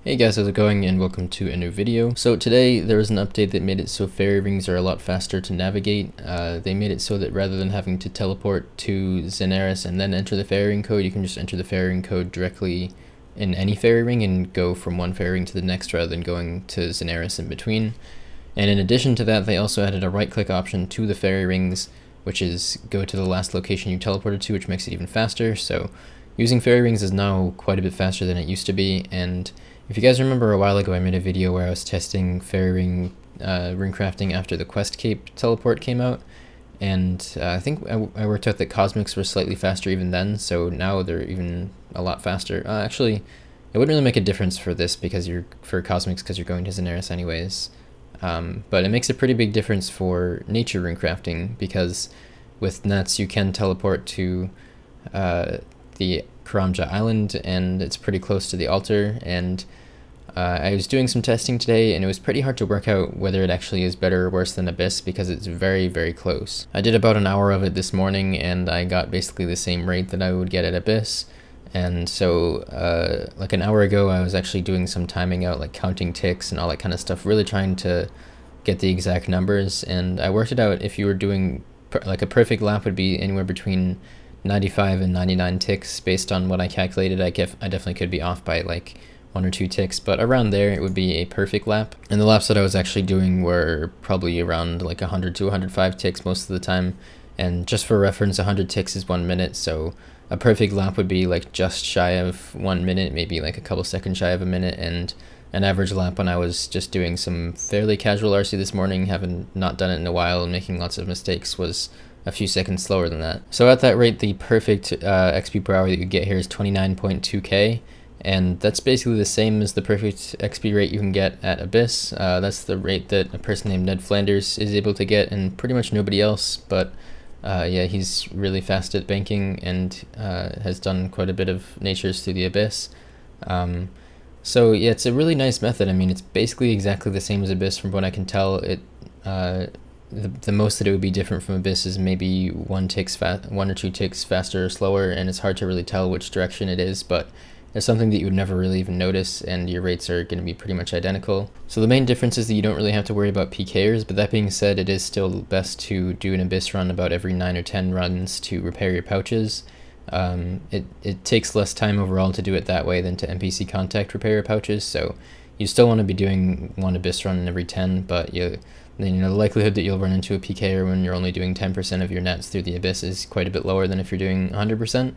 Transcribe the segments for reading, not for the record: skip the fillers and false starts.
Hey guys, how's it going, and welcome to a new video. So today there was an update that made it so fairy rings are a lot faster to navigate. They made it so that rather than having to teleport to Zenaris and then enter the fairy ring code, you can just enter the fairy ring code directly in any fairy ring and go from one fairy ring to the next rather than going to Zenaris in between. And in addition to that, they also added a right-click option to the fairy rings, which is go to the last location you teleported to, which makes it even faster. So using fairy rings is now quite a bit faster than it used to be. And if you guys remember, a while ago I made a video where I was testing fairy ring crafting after the quest cape teleport came out, and I think I worked out that cosmics were slightly faster even then, so now they're even a lot faster. Actually, it wouldn't really make a difference for this because you're going to Zenaris anyways, but it makes a pretty big difference for nature rune crafting, because with nets you can teleport to the Karamja Island, and it's pretty close to the altar. And I was doing some testing today, and it was pretty hard to work out whether it actually is better or worse than Abyss, because it's very, very close. I did about an hour of it this morning, and I got basically the same rate that I would get at Abyss. And so like an hour ago I was actually doing some timing out, like counting ticks and all that kind of stuff, really trying to get the exact numbers. And I worked it out. If you were doing like a perfect lap would be anywhere between 95 and 99 ticks. Based on what I calculated, I definitely could be off by like 1 or 2 ticks, but around there it would be a perfect lap. And the laps that I was actually doing were probably around like 100 to 105 ticks most of the time. And just for reference, 100 ticks is 1 minute, so a perfect lap would be like just shy of 1 minute, maybe like a couple seconds shy of a minute. And an average lap, when I was just doing some fairly casual RC this morning, having not done it in a while and making lots of mistakes, was a few seconds slower than that. So at that rate, the perfect XP per hour that you get here is 29.2k, and that's basically the same as the perfect XP rate you can get at Abyss. That's the rate that a person named Ned Flanders is able to get, and pretty much nobody else. But yeah, he's really fast at banking and has done quite a bit of natures through the Abyss. So yeah, it's a really nice method. I mean, it's basically exactly the same as Abyss from what I can tell. The most that it would be different from Abyss is maybe 1 or 2 ticks faster or slower, and it's hard to really tell which direction it is, but it's something that you would never really even notice, and your rates are going to be pretty much identical. So the main difference is that you don't really have to worry about PKers, but that being said, it is still best to do an Abyss run about every 9 or 10 runs to repair your pouches. It takes less time overall to do it that way than to NPC contact repair your pouches, so you still want to be doing 1 Abyss run every 10, but then the likelihood that you'll run into a PKer when you're only doing 10% of your nets through the Abyss is quite a bit lower than if you're doing 100%.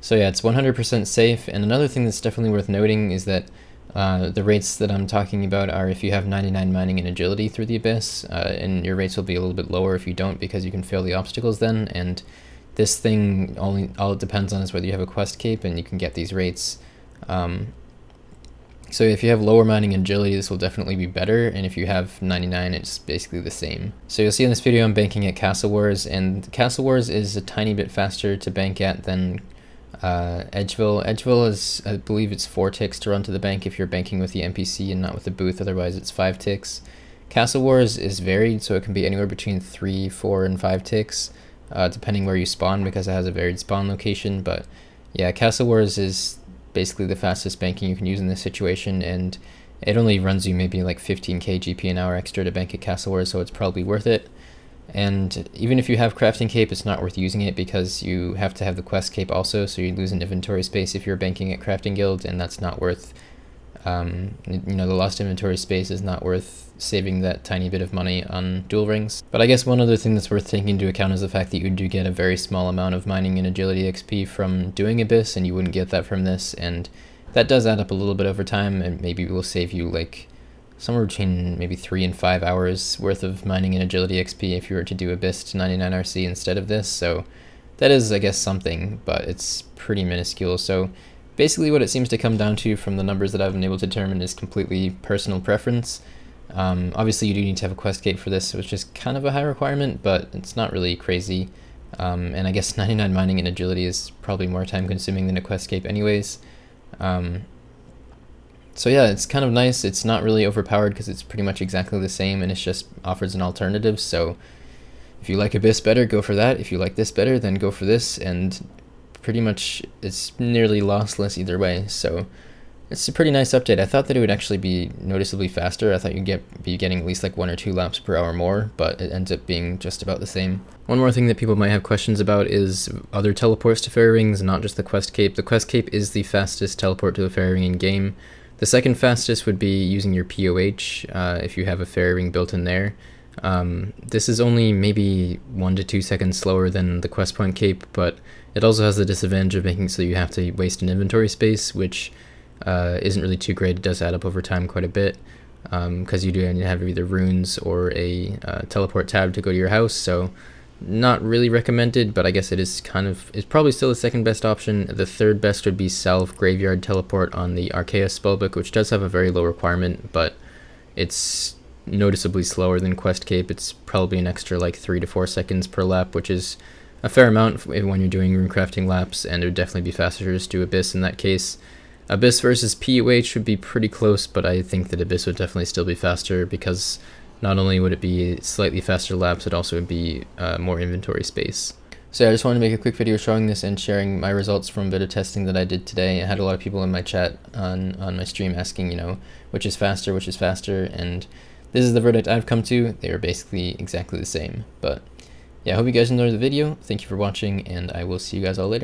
So yeah, it's 100% safe. And another thing that's definitely worth noting is that the rates that I'm talking about are if you have 99 mining and agility through the Abyss, and your rates will be a little bit lower if you don't, because you can fail the obstacles then. And this thing, all it depends on is whether you have a quest cape, and you can get these rates. So if you have lower mining and agility, this will definitely be better, and if you have 99, it's basically the same. So you'll see in this video I'm banking at Castle Wars, and Castle Wars is a tiny bit faster to bank at than Edgeville. Edgeville is, I believe it's 4 ticks to run to the bank if you're banking with the NPC and not with the booth, otherwise it's 5 ticks. Castle Wars is varied, so it can be anywhere between 3, 4, and 5 ticks, depending where you spawn, because it has a varied spawn location. But yeah, Castle Wars is basically the fastest banking you can use in this situation, and it only runs you maybe like 15k GP an hour extra to bank at Castle Wars, so it's probably worth it. And even if you have crafting cape, it's not worth using it because you have to have the quest cape also, so you lose an inventory space if you're banking at crafting guild, and that's not worth the lost inventory space is not worth saving that tiny bit of money on dual rings. But I guess one other thing that's worth taking into account is the fact that you do get a very small amount of mining and agility XP from doing Abyss, and you wouldn't get that from this, and that does add up a little bit over time, and maybe will save you like somewhere between maybe 3 and 5 hours worth of mining and agility XP if you were to do Abyss to 99 RC instead of this. So that is, I guess, something, but it's pretty minuscule. So basically what it seems to come down to from the numbers that I've been able to determine is completely personal preference. Obviously you do need to have a quest cape for this, which is kind of a high requirement, but it's not really crazy. And I guess 99 mining and agility is probably more time consuming than a quest cape anyways. So yeah, it's kind of nice. It's not really overpowered because it's pretty much exactly the same, and it just offers an alternative. So if you like Abyss better, go for that. If you like this better, then go for this, and pretty much it's nearly lossless either way. So It's a pretty nice update. I thought that it would actually be noticeably faster. I thought you'd be getting at least like 1 or 2 laps per hour more, but it ends up being just about the same. One more thing that people might have questions about is other teleports to fairy rings, not just the quest cape. The quest cape is the fastest teleport to the fairy ring in game. The second fastest would be using your POH if you have a fairy ring built in there. This is only maybe 1 to 2 seconds slower than the quest point cape, but it also has the disadvantage of making it so you have to waste an inventory space, which isn't really too great. It does add up over time quite a bit, because you do need to have either runes or a teleport tab to go to your house, so not really recommended, but I guess it's probably still the second best option. The third best would be Salve Graveyard Teleport on the Arceus spellbook, which does have a very low requirement, but it's noticeably slower than Quest Cape. It's probably an extra like 3 to 4 seconds per lap, which is a fair amount when you're doing runecrafting laps, and it would definitely be faster to just do Abyss in that case. Abyss versus POH would be pretty close, but I think that Abyss would definitely still be faster, because not only would it be slightly faster laps, it also would be more inventory space. So yeah, I just wanted to make a quick video showing this and sharing my results from a bit of testing that I did today. I had a lot of people in my chat on my stream asking, you know, which is faster, and this is the verdict I've come to. They are basically exactly the same. But yeah, I hope you guys enjoyed the video. Thank you for watching, and I will see you guys all later.